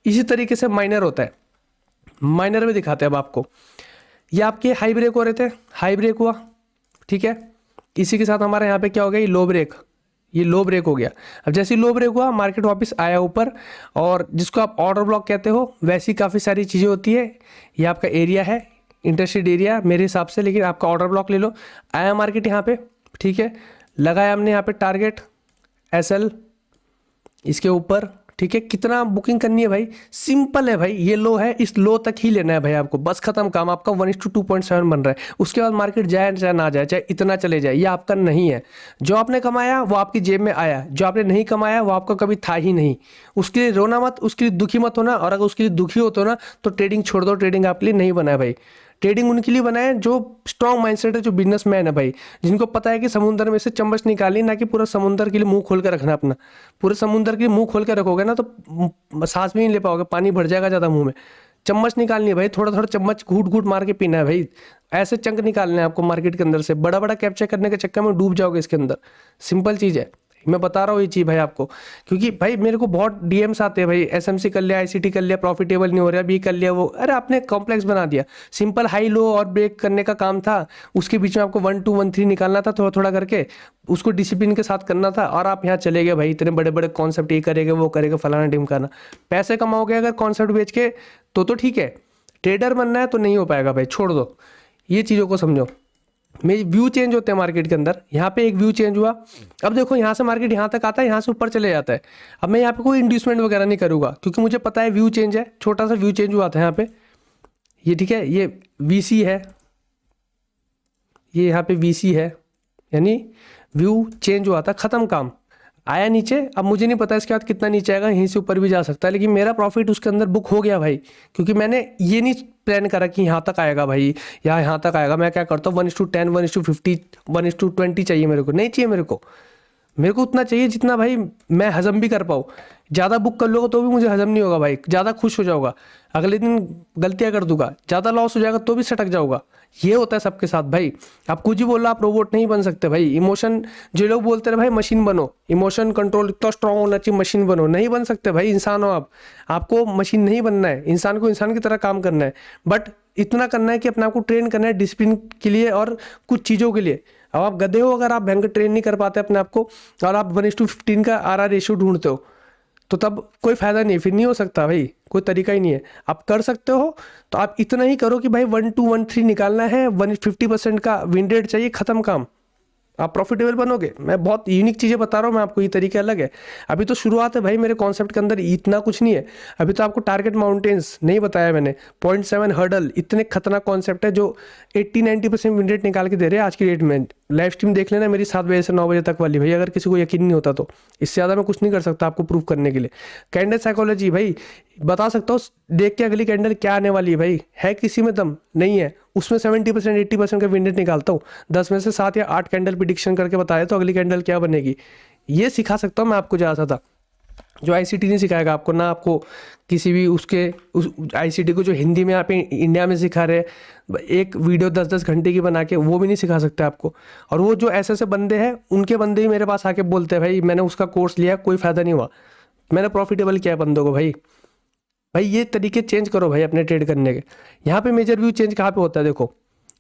इसी तरीके से माइनर होता है, माइनर में दिखाते हैं अब आपको। ये आपके हाई ब्रेक हो रहे थे, हाई ब्रेक हुआ, ठीक है। इसी के साथ हमारे यहाँ पे क्या हो गया, ये लो ब्रेक, ये लो ब्रेक हो गया। अब जैसे लो ब्रेक हुआ, मार्केट वापस आया ऊपर, और जिसको आप ऑर्डर ब्लॉक कहते हो, वैसी काफ़ी सारी चीज़ें होती है। ये आपका एरिया है, इंटरेस्टेड एरिया मेरे हिसाब से, लेकिन आपका ऑर्डर ब्लॉक ले लो। आया मार्केट यहाँ पे, ठीक है, लगाया हमने यहाँ पे टारगेट SL इसके ऊपर, ठीक है। कितना बुकिंग करनी है भाई, सिंपल है भाई, ये लो है, इस लो तक ही लेना है भाई आपको, बस खत्म काम। आपका 1:2.7 बन रहा है। उसके बाद मार्केट जाए चाहे ना जाए, चाहे इतना चले जाए, ये आपका नहीं है। जो आपने कमाया वो आपकी जेब में आया, जो आपने नहीं कमाया वो आपका कभी था ही नहीं। उसके लिए रोना मत, उसके लिए दुखी मत होना। और अगर उसके लिए दुखी होते हो ना तो ट्रेडिंग छोड़ दो, ट्रेडिंग आपके लिए नहीं बना है भाई। ट्रेडिंग उनके लिए बना है जो स्ट्रॉन्ग माइंडसेट है, जो बिजनेसमैन है भाई, जिनको पता है कि समुद्र में से चम्मच निकालनी, ना कि पूरा समुद्र के लिए मुंह खोल कर रखना अपना। पूरे समुद्र के लिए मुंह खोल कर रखोगे ना तो सांस भी नहीं ले पाओगे, पानी भर जाएगा ज़्यादा मुंह में। चम्मच निकालनी है भाई, थोड़ा थोड़ा चम्मच घूट घूट मार के पीना है भाई। ऐसे चंक निकालने हैं आपको मार्केट के अंदर से, बड़ा बड़ा कैप्चर करने के चक्कर में डूब जाओगे इसके अंदर। सिंपल चीज़ है, मैं बता रहा हूँ ये चीज़ भाई आपको, क्योंकि भाई मेरे को बहुत डीएम्स आते हैं भाई, एसएमसी कर लिया, आईसीटी कर लिया, प्रॉफिटेबल नहीं हो रहा, बी कर लिया, वो अरे आपने कॉम्प्लेक्स बना दिया। सिंपल हाई लो और ब्रेक करने का काम था, उसके बीच में आपको 1 2 1 3 निकालना था थोड़ा थोड़ा करके, उसको डिसिप्लिन के साथ करना था। और आप यहाँ चले गए भाई, इतने बड़े बड़े कॉन्सेप्ट, ये करेगा वो करेगा फलाना ढिमकाना। पैसे कमाओगे अगर कॉन्सेप्ट बेच के तो ठीक है, ट्रेडर बनना है तो नहीं हो पाएगा भाई, छोड़ दो। ये चीज़ों को समझो। मेरी व्यू चेंज होते हैं मार्केट के अंदर। यहाँ पे एक व्यू चेंज हुआ, अब देखो यहाँ से मार्केट यहाँ तक आता है, यहाँ से ऊपर चले जाता है। अब मैं यहाँ पे कोई इंड्यूसमेंट वगैरह नहीं करूँगा, क्योंकि मुझे पता है व्यू चेंज है, छोटा सा व्यू चेंज हुआ था यहाँ पे, ये ठीक है, ये वीसी है, ये यहाँ पे वीसी है, यानी व्यू चेंज हुआ था, खत्म काम। आया नीचे, अब मुझे नहीं पता इसके बाद कितना नीचे आएगा, यहीं से ऊपर भी जा सकता है, लेकिन मेरा प्रॉफिट उसके अंदर बुक हो गया भाई, क्योंकि मैंने ये नहीं प्लान करा कि यहाँ तक आएगा भाई या यहाँ तक आएगा। मैं क्या करता हूँ 1:10 1:50 1:20 चाहिए मेरे को, नहीं चाहिए मेरे को उतना चाहिए जितना भाई मैं हजम भी कर पाऊँ। ज़्यादा बुक कर लोगे तो भी मुझे हजम नहीं होगा भाई, ज़्यादा खुश हो जाऊँगा, अगले दिन गलतियाँ कर दूंगा, ज़्यादा लॉस हो जाएगा तो भी सटक जाऊँगा। ये होता है सबके साथ भाई। आप कुछ ही बोल रहे, आप रोबोट नहीं बन सकते भाई। इमोशन, जो लोग बोलते रहे भाई मशीन बनो, इमोशन कंट्रोल इतना स्ट्रांग होना चाहिए, मशीन बनो, नहीं बन सकते भाई। इंसान हो आप, आपको मशीन नहीं बनना है, इंसान को इंसान की तरह काम करना है। बट इतना करना है कि अपने आप को ट्रेन करना है डिसिप्लिन के लिए और कुछ चीज़ों के लिए। अब आप गधे हो अगर आप भयंकर ट्रेन नहीं कर पाते अपने आप को, और आप 1:15 का RR रेशियो ढूंढते हो, तो तब कोई फायदा नहीं, फिर नहीं हो सकता भाई, कोई तरीका ही नहीं है। आप कर सकते हो तो आप इतना ही करो कि भाई 1 2 1 3 निकालना है, 150% का विन रेट चाहिए, खत्म काम, आप प्रॉफिटेबल बनोगे। मैं बहुत यूनिक चीज़ें बता रहा हूँ मैं आपको, ये तरीके अलग है। अभी तो शुरुआत है भाई, मेरे कॉन्सेप्ट के अंदर इतना कुछ नहीं है। अभी तो आपको टारगेट माउंटेन्स नहीं बताया मैंने, 0.7 हर्डल, इतने खतरनाक कॉन्सेप्ट है जो 80-90% विन रेट निकाल के दे रहे हैं आज की डेट में। लाइव स्ट्रीम देख लेना मेरी 7 बजे से 9 बजे तक वाली भाई, अगर किसी को यकीन नहीं होता तो। इससे ज़्यादा मैं कुछ नहीं कर सकता आपको प्रूव करने के लिए। कैंडल साइकोलॉजी भाई बता सकता हूँ, देख के अगली कैंडल क्या आने वाली है भाई, है किसी में दम नहीं है, उसमें 70% 80% का विन रेट निकालता हूँ। 10 में से 7 या 8 कैंडल प्रिडिक्शन करके बताया तो अगली कैंडल क्या बनेगी, ये सिखा सकता हूँ मैं आपको ज़्यादा था, जो आईसीटी नहीं सिखाएगा आपको ना। आपको किसी भी उसके उस आईसीटी को जो हिंदी में आप इंडिया में सिखा रहे एक वीडियो 10-10 घंटे की बना के, वो भी नहीं सिखा सकते आपको। और वो जो ऐसे बंदे हैं, उनके बंदे ही मेरे पास आके बोलते हैं भाई मैंने उसका कोर्स लिया, कोई फ़ायदा नहीं हुआ, मैंने प्रॉफिटेबल किया बंदों को। भाई ये तरीके चेंज करो भाई अपने ट्रेड करने के। यहाँ पे मेजर व्यू चेंज कहाँ पे होता है, देखो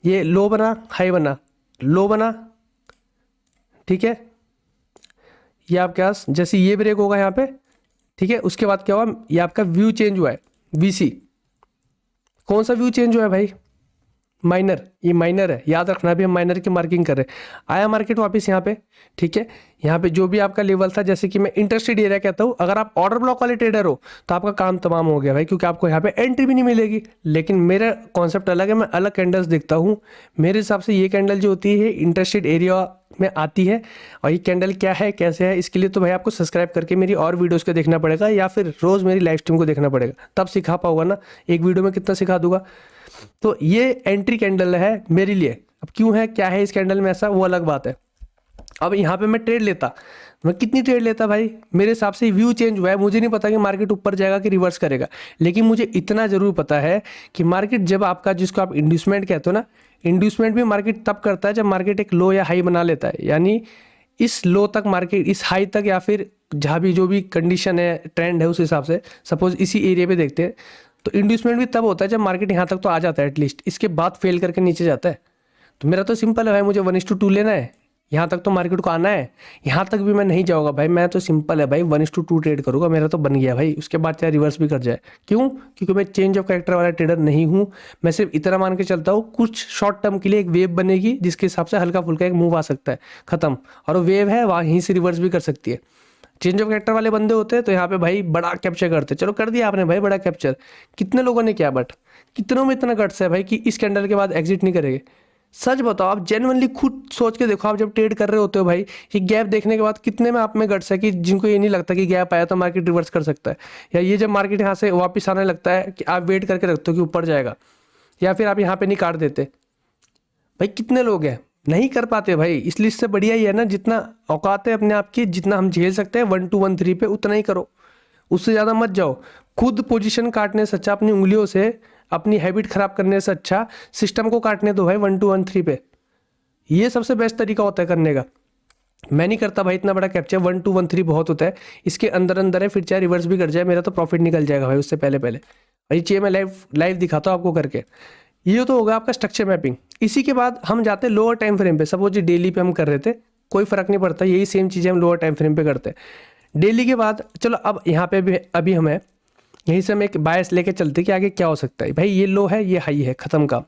ये लो बना, हाई बना, लो बना, ठीक है, ये आपके पास जैसे ये ब्रेक होगा यहाँ पे, ठीक है, उसके बाद क्या हुआ, ये आपका व्यू चेंज हुआ है, वीसी। कौन सा व्यू चेंज हुआ है भाई, माइनर, ये माइनर है, याद रखना, भी हम माइनर की मार्किंग कर रहे हैं। आया मार्केट वापस यहाँ पे, ठीक है, यहाँ पे जो भी आपका लेवल था, जैसे कि मैं इंटरेस्टेड एरिया कहता हूँ, अगर आप ऑर्डर ब्लॉक वाले ट्रेडर हो तो आपका काम तमाम हो गया भाई, क्योंकि आपको यहाँ पे एंट्री भी नहीं मिलेगी। लेकिन मेरा कॉन्सेप्ट अलग है, मैं अलग कैंडल्स देखता हूँ। मेरे हिसाब से ये कैंडल जो होती है इंटरेस्टेड एरिया में आती है, और ये कैंडल क्या है कैसे है, इसके लिए तो भाई आपको सब्सक्राइब करके मेरी और वीडियोस को देखना पड़ेगा, या फिर रोज़ मेरी लाइव स्ट्रीम को देखना पड़ेगा, तब सिखा पाऊंगा ना। एक वीडियो में कितना सिखा दूंगा। तो ये एंट्री कैंडल है मेरे लिए। अब क्यों है, क्या है इस कैंडल में ऐसा, वो अलग बात है। अब यहाँ पे मैं ट्रेड लेता, मैं कितनी ट्रेड लेता भाई, मेरे हिसाब से व्यू चेंज हुआ है, मुझे नहीं पता कि मार्केट ऊपर जाएगा कि रिवर्स करेगा, लेकिन मुझे इतना जरूर पता है कि मार्केट जब आपका, जिसको आप इंड्यूसमेंट कहते हो ना, इंड्यूसमेंट भी मार्केट तब करता है जब मार्केट एक लो या हाई बना लेता है, यानी इस लो तक मार्केट, इस हाई तक, या फिर जहाँ भी जो भी कंडीशन है, ट्रेंड है, उस हिसाब से सपोज इसी एरिया पे देखते हैं, तो इंड्यूसमेंट भी तब होता है जब मार्केट यहाँ तक तो आ जाता है एटलीस्ट, इसके बाद फेल करके नीचे जाता है। तो मेरा तो सिंपल है भाई, मुझे 1:2 लेना है, यहाँ तक तो मार्केट को आना है, यहाँ तक भी मैं नहीं जाऊँगा भाई, मैं तो सिंपल है भाई 1:2 ट्रेड करूँगा, मेरा तो बन गया भाई। उसके बाद चाहे रिवर्स भी कर जाए, क्यों, क्योंकि मैं चेंज ऑफ कैरेक्टर वाला ट्रेडर नहीं हूँ। मैं सिर्फ इतना मान के चलता हूँ, कुछ शॉर्ट टर्म के लिए एक वेव बनेगी जिसके हिसाब से हल्का फुल्का एक मूव आ सकता है, खत्म, और वो वेव है वहीं से रिवर्स भी कर सकती है। चेंज ऑफ कैरेक्टर वाले बंदे होते हैं तो यहाँ पे भाई बड़ा कैप्चर करते, चलो कर दिया आपने भाई बड़ा कैप्चर, कितने लोगों ने किया, बट कितनों में इतना गट्स है भाई कि इस कैंडल के बाद एग्जिट नहीं करेंगे। सच बताओ, आप जेन्युइनली खुद सोच के देखो, आप जब ट्रेड कर रहे होते हो भाई, ये गैप देखने के बाद कितने में आप में गट्स है कि जिनको ये नहीं लगता कि गैप आया तो मार्केट रिवर्स कर सकता है, या ये जब मार्केट यहाँ से वापस आने लगता है कि आप वेट करके रखते हो कि ऊपर जाएगा, या फिर आप यहाँ पे नहीं काट देते। भाई कितने लोग हैं, नहीं कर पाते भाई। इसलिए इससे बढ़िया ही है ना, जितना औकात है अपने आप की, जितना हम झेल सकते हैं 1 2 1 3 पे, उतना ही करो, उससे ज़्यादा मत जाओ। खुद पोजीशन काटने से अच्छा, अपनी उंगलियों से अपनी हैबिट खराब करने से अच्छा सिस्टम को काटने दो भाई 1 2 1 3 पे। ये सबसे बेस्ट तरीका होता है करने का, मैं नहीं करता भाई इतना बड़ा कैप्चर, 1 2 1 3 बहुत होता है, इसके अंदर अंदर है, फिर चाहे रिवर्स भी कर जाए मेरा तो प्रॉफिट निकल जाएगा भाई उससे पहले पहले। और ये चाहिए मैं लाइव लाइव दिखाता हूँ आपको करके। ये तो होगा आपका स्ट्रक्चर मैपिंग। इसी के बाद हम जाते हैं लोअर टाइम फ्रेम पे। सपोज ये डेली पे हम कर रहे थे, कोई फर्क नहीं पड़ता, यही सेम चीज़ें हम लोअर टाइम फ्रेम पे करते हैं। डेली के बाद चलो अब यहाँ पे भी अभी हमें यहीं से हम एक बायस लेके चलते कि आगे क्या हो सकता है। भाई ये लो है, ये हाई है, खत्म काम।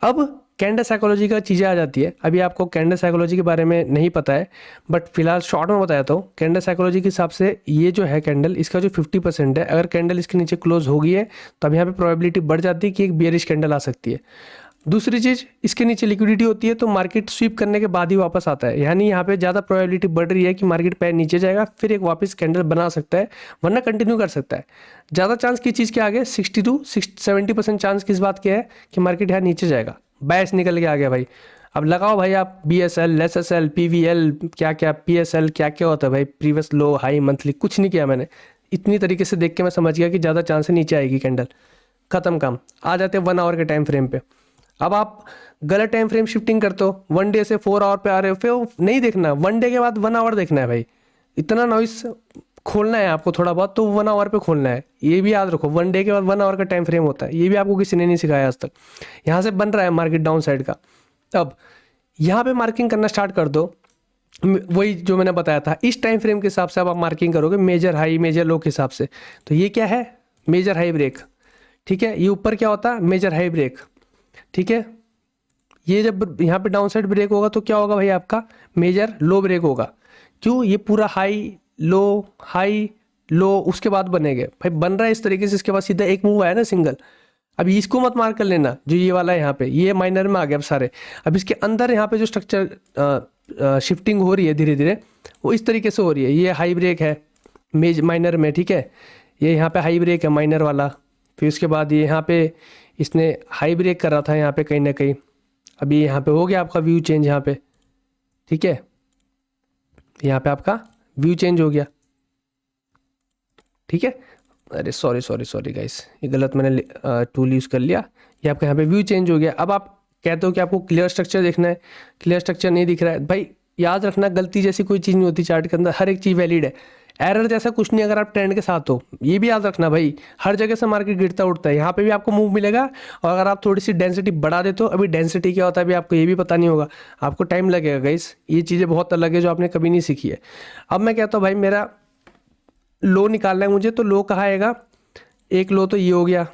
अब कैंडल साइकोलॉजी का चीज़ें आ जाती है। अभी आपको कैंडल साइकोलॉजी के बारे में नहीं पता है, बट फिलहाल शॉर्ट में बताता हूँ। कैंडल साइकोलॉजी के हिसाब से ये जो है कैंडल, इसका जो 50% है, अगर कैंडल इसके नीचे क्लोज हो गई है तो अब यहाँ पे प्रोबेबिलिटी बढ़ जाती है कि एक बेयरिश कैंडल आ सकती है। दूसरी चीज़, इसके नीचे लिक्विडिटी होती है तो मार्केट स्वीप करने के बाद ही वापस आता है, यानी यहाँ पे ज़्यादा प्रोबेबिलिटी बढ़ रही है कि मार्केट पैर नीचे जाएगा, फिर एक वापस कैंडल बना सकता है, वरना कंटिन्यू कर सकता है। ज़्यादा चांस की चीज़ के आगे 60 to 70% चांस किस बात के है कि मार्केट यहाँ नीचे जाएगा। बायस निकल के आ गया भाई। अब लगाओ भाई आप BSL, SSL, PVL, क्या क्या PSL, क्या क्या होता है भाई, प्रीवियस लो, हाई, मंथली, कुछ नहीं किया मैंने। इतनी तरीके से देख के मैं समझ गया कि ज़्यादा चांस है नीचे आएगी कैंडल, खत्म काम। आ जाते हैं 1 आवर के टाइम फ्रेम पे। अब आप गलत टाइम फ्रेम शिफ्टिंग करते हो, 1 डे से 4 आवर पे आ रहे हो, फिर नहीं देखना, 1 डे के बाद 1 आवर देखना है भाई। इतना नॉइस खोलना है आपको थोड़ा बहुत, तो 1 आवर पे खोलना है, ये भी याद रखो। 1 डे के बाद 1 आवर का टाइम फ्रेम होता है, ये भी आपको किसी ने नहीं सिखाया आज तक। यहाँ से बन रहा है मार्केट डाउन साइड का। अब यहाँ पे मार्किंग करना स्टार्ट कर दो, वही जो मैंने बताया था, इस टाइम फ्रेम के हिसाब से अब आप मार्किंग करोगे मेजर हाई मेजर लो के हिसाब से। तो ये क्या है, मेजर हाई ब्रेक, ठीक है। ये ऊपर क्या होता है, मेजर हाई ब्रेक, ठीक है। ये जब यहाँ पे डाउन साइड ब्रेक होगा तो क्या होगा भाई, आपका मेजर लो ब्रेक होगा। क्यों, ये पूरा हाई लो उसके बाद बनेंगे भाई, बन रहा है इस तरीके से। इसके बाद सीधा एक मूव आया ना सिंगल, अब इसको मत मार कर लेना, जो ये वाला है यहाँ पे, ये माइनर में आ गया अब सारे। अब इसके अंदर यहाँ पे जो स्ट्रक्चर शिफ्टिंग हो रही है धीरे धीरे, वो इस तरीके से हो रही है। ये हाई ब्रेक है माइनर में, ठीक है। ये यहाँ पे हाई ब्रेक है माइनर वाला। फिर उसके बाद ये यहाँ पे इसने हाई ब्रेक कर रहा था यहाँ पे कहीं ना कहीं, अभी यहाँ पे हो गया आपका व्यू चेंज यहाँ पे, ठीक है। यहाँ पे आपका व्यू चेंज हो गया, ठीक है। अरे सॉरी गाइस, ये गलत मैंने टूल यूज़ कर लिया। ये आपका यहाँ पे व्यू चेंज हो गया। अब आप कहते हो कि आपको क्लियर स्ट्रक्चर देखना है, क्लियर स्ट्रक्चर नहीं दिख रहा है भाई। याद रखना, गलती जैसी कोई चीज़ नहीं होती चार्ट के अंदर, हर एक चीज़ वैलिड है। एरर जैसा कुछ नहीं अगर आप ट्रेंड के साथ हो, ये भी याद रखना भाई। हर जगह से मार्केट गिरता उठता है, यहाँ पे भी आपको मूव मिलेगा। और अगर आप थोड़ी सी डेंसिटी बढ़ा देते हो, अभी डेंसिटी क्या होता है अभी आपको ये भी पता नहीं होगा, आपको टाइम लगेगा गाइस। ये चीज़ें बहुत अलग है जो आपने कभी नहीं सीखी है। अब मैं कहता हूँ भाई मेरा लो निकालना है मुझे, तो लो कहाँ आएगा, एक लो तो ये हो गया,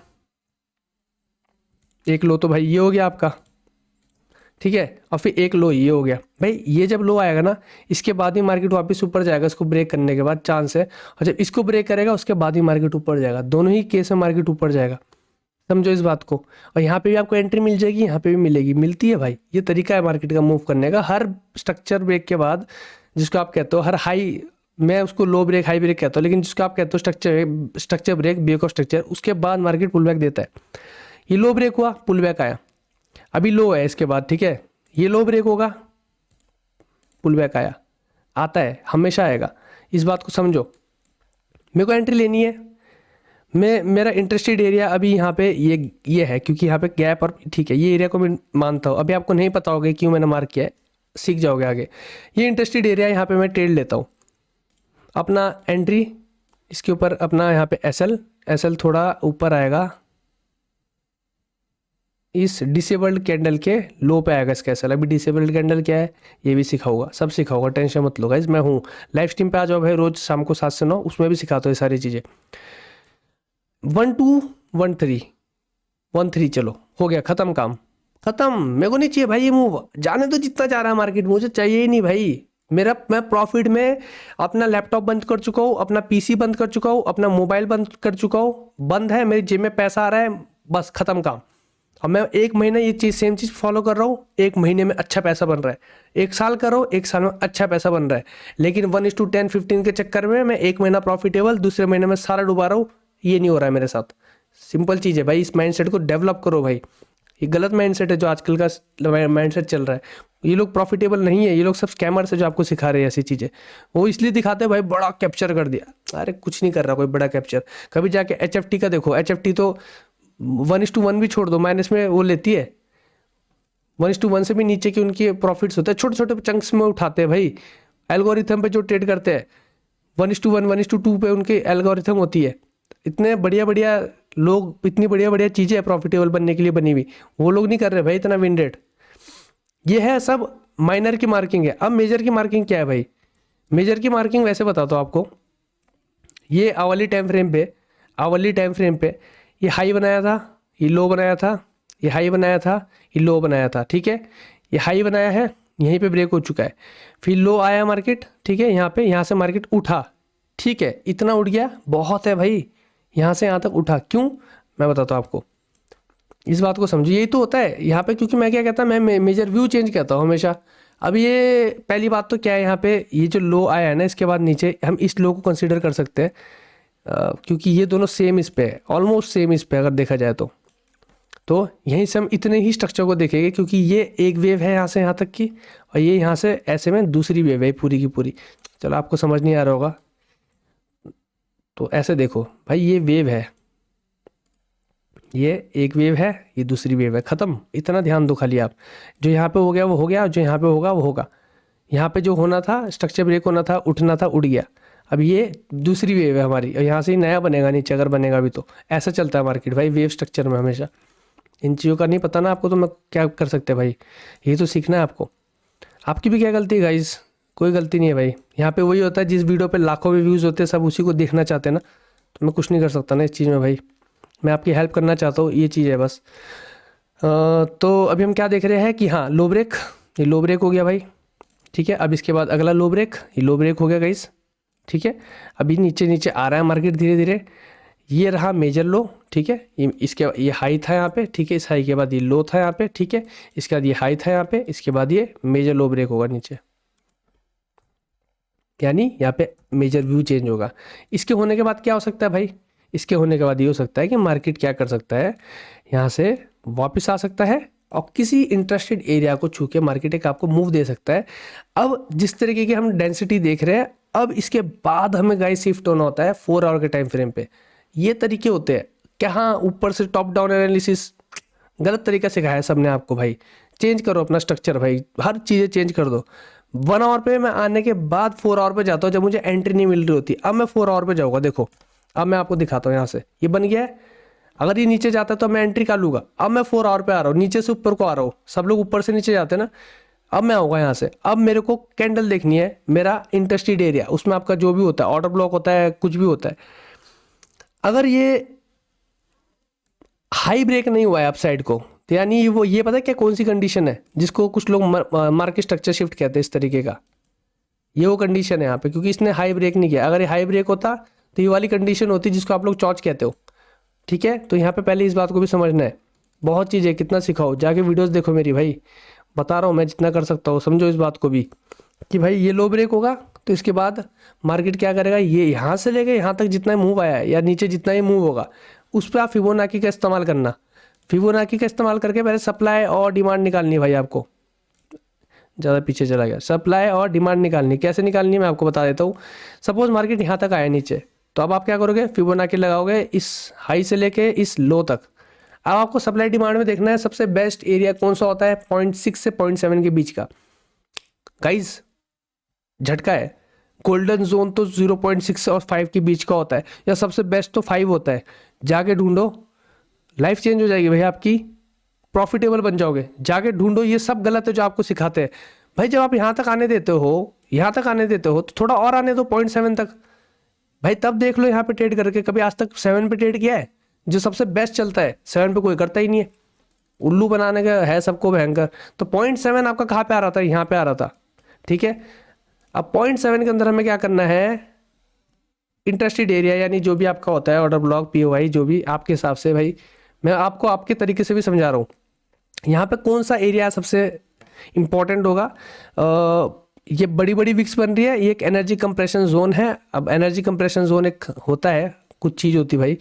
एक लो तो भाई ये हो गया आपका, ठीक है। और फिर एक लो ये हो गया भाई। ये जब लो आएगा ना, इसके बाद ही मार्केट वापस ऊपर जाएगा, इसको ब्रेक करने के बाद चांस है। और जब इसको ब्रेक करेगा उसके बाद ही मार्केट ऊपर जाएगा, दोनों ही केस में मार्केट ऊपर जाएगा, समझो इस बात को। और यहाँ पे भी आपको एंट्री मिल जाएगी, यहाँ पे भी मिलेगी, मिलती है भाई। ये तरीका है मार्केट का मूव करने का। हर स्ट्रक्चर ब्रेक के बाद, जिसको आप कहते हो हर हाई, मैं उसको लो ब्रेक हाई ब्रेक कहता हूँ, लेकिन जिसको आप कहते हो स्ट्रक्चर ब्रेक ऑफ स्ट्रक्चर, उसके बाद मार्केट पुल बैक देता है। ये लो ब्रेक हुआ, पुल बैक आया, अभी लो है इसके बाद, ठीक है। ये लो ब्रेक होगा, पुल बैक आया, आता है, हमेशा आएगा, इस बात को समझो। मेरे को एंट्री लेनी है, मेरा इंटरेस्टेड एरिया अभी यहाँ पे ये है, क्योंकि यहाँ पे गैप और ठीक है, ये एरिया को मैं मानता हूँ। अभी आपको नहीं पता होगा क्यों मैंने मार्क किया है, सीख जाओगे आगे। ये इंटरेस्टेड एरिया, यहाँ पे मैं ट्रेड लेता हूँ अपना एंट्री, इसके ऊपर अपना यहाँ पे एसएल थोड़ा ऊपर आएगा, इस डिसेबल्ड कैंडल के लो पे आएगा इसका एसएल। अभी डिसेबल्ड कैंडल क्या है ये भी सिखाऊंगा, सब सिखाऊंगा, टेंशन मत लो गाइस। मैं हूँ लाइव स्ट्रीम पे, आ जाओ भाई रोज शाम को 7 से 9, उसमें भी सिखाता हूँ ये सारी चीज़ें। 1 2 1 3 1 3, चलो हो गया, खत्म काम, खत्म। मेरे को नहीं चाहिए भाई ये मूव, जाने तो जितना चाह रहा है मार्केट, मुझे चाहिए ही नहीं भाई। मैं प्रॉफिट में अपना लैपटॉप बंद कर चुका हूँ, अपना पीसी बंद कर चुका हूँ, अपना मोबाइल बंद कर चुका हूँ, बंद है, मेरी जेब में पैसा आ रहा है, बस खत्म काम। अब मैं 1 महीना ये चीज़ सेम चीज़ फॉलो कर रहा हूँ, 1 महीने में अच्छा पैसा बन रहा है। 1 साल कर रहा हूँ, 1 साल में अच्छा पैसा बन रहा है। लेकिन 1:10 15 के चक्कर में मैं 1 महीना प्रॉफिटेबल, दूसरे महीने में सारा डुबा रहा हूँ, ये नहीं हो रहा है मेरे साथ। सिंपल चीज़ है भाई, इस माइंडसेट को डेवलप करो भाई। ये गलत माइंडसेट है जो आजकल का माइंडसेट चल रहा है। ये लोग प्रॉफिटेबल नहीं है, ये लोग सब स्कैमर्स है जो आपको सिखा रहे हैं ऐसी चीज़ें। वो इसलिए दिखाते हैं भाई बड़ा कैप्चर कर दिया, अरे कुछ नहीं कर रहा कोई बड़ा कैप्चर। कभी जाके HFT का देखो, HFT तो 1:1 भी छोड़ दो, माइनस में वो लेती है, 1:1 से भी नीचे की उनकी प्रॉफिट्स होते हैं, छोटे छोटे चंक्स में उठाते हैं भाई। एल्गोरिथम पे जो ट्रेड करते हैं 1:1 1:2 पे उनकी एल्गोरिथम होती है। इतने बढ़िया बढ़िया लोग, इतनी बढ़िया बढ़िया चीज़ें है प्रॉफिटेबल बनने के लिए बनी हुई, वो लोग नहीं कर रहे भाई इतना विन रेट। ये है सब माइनर की मार्किंग है। अब मेजर की मार्किंग क्या है भाई? मेजर की मार्किंग वैसे बताता हूँ आपको। ये आवली टाइम फ्रेम पे, आवली टाइम फ्रेम पे ये हाई बनाया था, ये लो बनाया था, ये हाई बनाया था, ये लो बनाया था, ठीक है। ये हाई बनाया है, यहीं पे ब्रेक हो चुका है, फिर लो आया मार्केट, ठीक है, यहाँ पे, यहाँ से मार्केट उठा, ठीक है, इतना उठ गया, बहुत है भाई, यहाँ से यहाँ तक उठा। क्यों? मैं बताता हूँ आपको, इस बात को समझिए। यही तो होता है यहाँ पे, क्योंकि मैं क्या कहता हूँ, मैं मेजर व्यू चेंज कहता हूँ हमेशा। अब ये पहली बात तो क्या है, यहाँ पे ये जो लो आया है ना, इसके बाद नीचे हम इस लो को कंसीडर कर सकते हैं, क्योंकि ये दोनों सेम इस पे है, ऑलमोस्ट सेम इस पे अगर देखा जाए तो यहीं से हम इतने ही स्ट्रक्चर को देखेंगे, क्योंकि ये एक वेव है यहाँ से यहाँ तक की, और ये यहाँ से ऐसे में दूसरी वेव है पूरी की पूरी। चलो आपको समझ नहीं आ रहा होगा, तो ऐसे देखो भाई, ये वेव है, ये एक वेव है, ये दूसरी वेव है, ख़त्म। इतना ध्यान दो खाली आप, जो यहाँ पे हो गया वो हो गया, जो यहाँ पे होगा वो होगा। यहाँ पे जो होना था, स्ट्रक्चर ब्रेक होना था, उठना था, उड़ गया। अब ये दूसरी वेव है हमारी, और यहाँ से ही नया बनेगा नीचे, अगर बनेगा भी तो। ऐसा चलता है मार्केट भाई, वेव स्ट्रक्चर में हमेशा। इन चीज़ों का नहीं पता ना आपको, तो मैं क्या कर सकते हैं भाई, ये तो सीखना है आपको। आपकी भी क्या गलती है गाइस? कोई गलती नहीं है भाई। यहाँ पे वही होता है, जिस वीडियो पे लाखों में व्यूज़ होते हैं, सब उसी को देखना चाहते हैं ना, तो मैं कुछ नहीं कर सकता ना इस चीज़ में भाई। मैं आपकी हेल्प करना चाहता हूँ, ये चीज़ है बस। तो अभी हम क्या देख रहे हैं कि हाँ, लो ब्रेक, ये लो ब्रेक हो गया भाई, ठीक है। अब इसके बाद अगला लो ब्रेक, ये लो ब्रेक हो गया गाइस, ठीक है। अभी नीचे नीचे आ रहा है मार्केट धीरे धीरे, ये रहा मेजर लो, ठीक है। इसके ये हाई था यहाँ पे, ठीक है, इस हाई के बाद ये लो था यहाँ पे, ठीक है। इसके बाद ये हाई था यहाँ पे, इसके बाद ये मेजर लो ब्रेक होगा नीचे, यानी यहाँ पे मेजर व्यू चेंज होगा। इसके होने के बाद क्या हो सकता है भाई? इसके होने के बाद ये हो सकता है कि मार्केट क्या कर सकता है, यहाँ से वापस आ सकता है, और किसी इंटरेस्टेड एरिया को छू के मार्केट एक आपको मूव दे सकता है। अब जिस तरीके की हम डेंसिटी देख रहे हैं, अब इसके बाद हमें गाइस शिफ्ट होना होता है 4 आवर के टाइम फ्रेम पे। ये तरीके होते हैं क्या? हाँ, ऊपर से टॉप डाउन एनालिसिस गलत तरीका सिखाया है सबने आपको भाई। चेंज करो अपना स्ट्रक्चर भाई, हर चीज़ें चेंज कर दो। 1 आवर पे मैं आने के बाद 4 आवर पे जाता हूँ, जब मुझे एंट्री नहीं मिल रही होती। अब मैं 4 आवर पे जाऊँगा, देखो अब मैं आपको दिखाता हूँ। यहाँ से ये बन गया है, अगर ये नीचे जाता है तो मैं एंट्री कर लूँगा। अब मैं 4 आवर पे आ रहा हूँ, नीचे से ऊपर को आ रहा हूँ, सब लोग ऊपर से नीचे जाते हैं ना। अब मैं आऊँगा यहाँ से, अब मेरे को कैंडल देखनी है, मेरा इंटरेस्टेड एरिया, उसमें आपका जो भी होता है, ऑर्डर ब्लॉक होता है, कुछ भी होता है। अगर ये हाई ब्रेक नहीं हुआ है अपसाइड को, तो यानी वो, ये पता है क्या कौन सी कंडीशन है, जिसको कुछ लोग मार्केट स्ट्रक्चर शिफ्ट कहते हैं इस तरीके का। ये वो कंडीशन है यहाँ पे, क्योंकि इसने हाई ब्रेक नहीं किया। अगर ये हाई ब्रेक होता तो ये वाली कंडीशन होती जिसको आप लोग चॉच कहते हो, ठीक है। तो यहाँ पे पहले इस बात को भी समझना है। बहुत चीज़ें, कितना सिखाओ, जाके वीडियोस देखो मेरी भाई, बता रहा हूँ मैं जितना कर सकता हूँ। समझो इस बात को भी कि भाई ये लो ब्रेक होगा, तो इसके बाद मार्केट क्या करेगा, ये यहाँ से लेके यहाँ तक जितना मूव आया है, या नीचे जितना ही मूव होगा, उस पर आप फिबोनाची का इस्तेमाल करना। फिबोनाची का इस्तेमाल करके पहले सप्लाई और डिमांड निकालनी है भाई आपको। ज़्यादा पीछे चला गया, सप्लाई और डिमांड निकालनी। कैसे निकालनी है मैं आपको बता देता हूँ। सपोज मार्केट यहाँ तक आया नीचे, तो अब आप क्या करोगे, फिबोनाची लगाओगे इस हाई से लेके इस लो तक। अब आपको सप्लाई डिमांड में देखना है सबसे बेस्ट एरिया कौन सा होता है, 0.6 से 0.7 के बीच का। गाइज झटका है, गोल्डन जोन तो 0.6 और 5 के बीच का होता है, या सबसे बेस्ट तो 5 होता है। जाके ढूंढो, लाइफ चेंज हो जाएगी भाई आपकी, प्रॉफिटेबल बन जाओगे। जाके ढूंढो, ये सब गलत है जो आपको सिखाते हैं भाई। जब आप यहाँ तक आने देते हो, यहाँ तक आने देते हो, तो थोड़ा और आने दो 0.7 तक भाई, तब देख लो यहाँ पे ट्रेड करके। कभी आज तक 7 पे ट्रेड किया है, जो सबसे बेस्ट चलता है? 7 पे कोई करता ही नहीं है, उल्लू बनाने का है सबको भयंकर। तो 0.7 आपका कहाँ पे आ रहा था, यहाँ पे आ रहा था, ठीक है। अब 0.7 के अंदर हमें क्या करना है, इंटरेस्टेड एरिया, यानी जो भी आपका होता है ऑर्डर ब्लॉक, पीओआई, जो भी आपके हिसाब से भाई, मैं आपको आपके तरीके से भी समझा रहा हूँ। यहाँ पे कौन सा एरिया सबसे इंपॉर्टेंट होगा? ये बड़ी बड़ी विक्स बन रही है, ये एक एनर्जी कंप्रेशन जोन है। अब एनर्जी कंप्रेशन जोन एक होता है, कुछ चीज़ होती है भाई,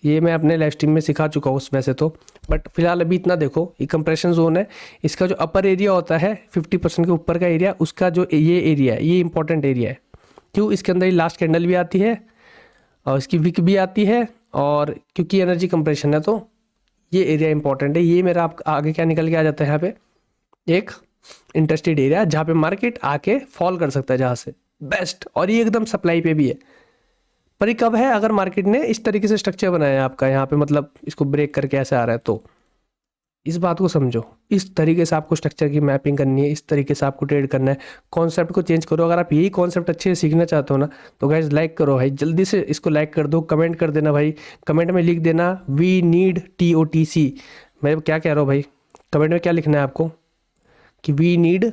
ये मैं अपने लाइव स्ट्रीम में सिखा चुका हूँ वैसे तो, बट फिलहाल अभी इतना देखो। ये कंप्रेशन जोन है, इसका जो अपर एरिया होता है 50% के ऊपर का एरिया, उसका जो ये एरिया है, ये इंपॉर्टेंट एरिया है। क्यों? इसके अंदर लास्ट कैंडल भी आती है, और इसकी विक भी आती है, और क्योंकि एनर्जी कंप्रेशन है तो ये एरिया इंपॉर्टेंट है। ये मेरा आप आगे क्या निकल के आ जाता है यहाँ पे, एक इंटरेस्टेड एरिया जहाँ पे मार्केट आके फॉल कर सकता है, जहाँ से बेस्ट, और ये एकदम सप्लाई पे भी है। पर ये कब है, अगर मार्केट ने इस तरीके से स्ट्रक्चर बनाया है आपका यहाँ पे, मतलब इसको ब्रेक करके ऐसे आ रहा है, तो इस बात को समझो। इस तरीके से आपको स्ट्रक्चर की मैपिंग करनी है, इस तरीके से आपको ट्रेड करना है। कॉन्सेप्ट को चेंज करो। अगर आप यही कॉन्सेप्ट अच्छे से सीखना चाहते हो ना, तो गाइज लाइक करो भाई, जल्दी से इसको लाइक कर दो, कमेंट कर देना भाई, कमेंट में लिख देना वी नीड TOTC। मैं क्या कह रहा हूँ भाई, कमेंट में क्या लिखना है आपको कि वी नीड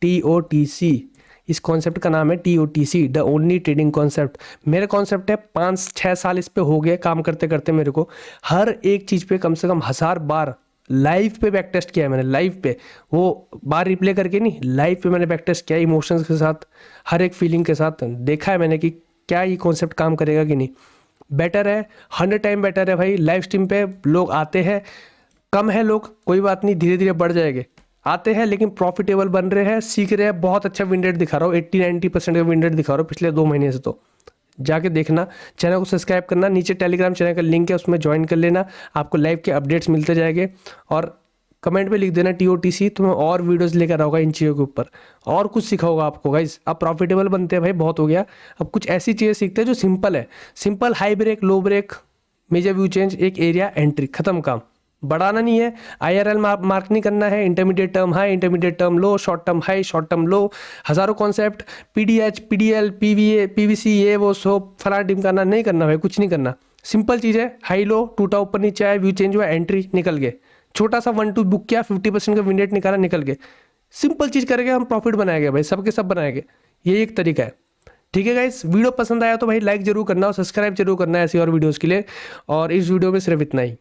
TOTC। इस कॉन्सेप्ट का नाम है TOTC, the only trading concept. मेरा कॉन्सेप्ट है, 5-6 साल इस पे हो गए काम करते करते। मेरे को हर एक चीज़ पे कम से कम 1000 बार लाइव पे बैक टेस्ट किया है मैंने, लाइव पे, वो बार रिप्ले करके नहीं, लाइव पे मैंने बैक टेस्ट किया, इमोशंस के साथ, हर एक फीलिंग के साथ देखा है मैंने कि क्या ये कॉन्सेप्ट काम करेगा कि नहीं। बेटर है, 100 टाइम बेटर है भाई। लाइव स्ट्रीम पे लोग आते हैं, कम है लोग, कोई बात नहीं, धीरे धीरे बढ़ जाएंगे। आते हैं लेकिन प्रॉफिटेबल बन रहे हैं, सीख रहे हैं, बहुत अच्छा विन रेट दिखा रहा हूँ, 80-90% का विन रेट दिखा रहा हूँ पिछले 2 महीने से। तो जाके देखना, चैनल को सब्सक्राइब करना, नीचे टेलीग्राम चैनल का लिंक है, उसमें ज्वाइन कर लेना, आपको लाइव के अपडेट्स मिलते जाएंगे। और कमेंट में लिख देना TOTC, तो मैं और वीडियोस लेकर आऊँगा इन चीज़ों के ऊपर, और कुछ सिखाऊंगा आपको गाइज। अब प्रॉफिटेबल बनते हैं भाई, बहुत हो गया, अब कुछ ऐसी चीज़ें सीखते हैं जो सिंपल है। सिंपल, हाई ब्रेक, लो ब्रेक, मेजर व्यू चेंज, एक एरिया एंट्री, खत्म काम। बढ़ाना नहीं है, IRL मार्क नहीं करना है, intermediate term high, intermediate term लो, short term high, short term लो, हज़ारों concept, PDH, PDL, PVA, PVC, ये वो सब फला ढिमकाना नहीं करना भाई, कुछ नहीं करना। सिंपल चीज़ है, हाई लो, टूटा ऊपर नीचे आया, व्यू चेंज हुआ, एंट्री, निकल गए। छोटा सा 1-2 बुक किया, 50% का विन रेट निकाला, निकल गए। सिंपल चीज़ करेंगे हम, प्रॉफिट बनाएंगे भाई, सबके सब बनाएंगे। ये एक तरीका है। ठीक है गाइस, वीडियो पसंद आया तो भाई लाइक जरूर करना और सब्सक्राइब जरूर करना है ऐसी और वीडियोस के लिए। और इस वीडियो में सिर्फ इतना ही।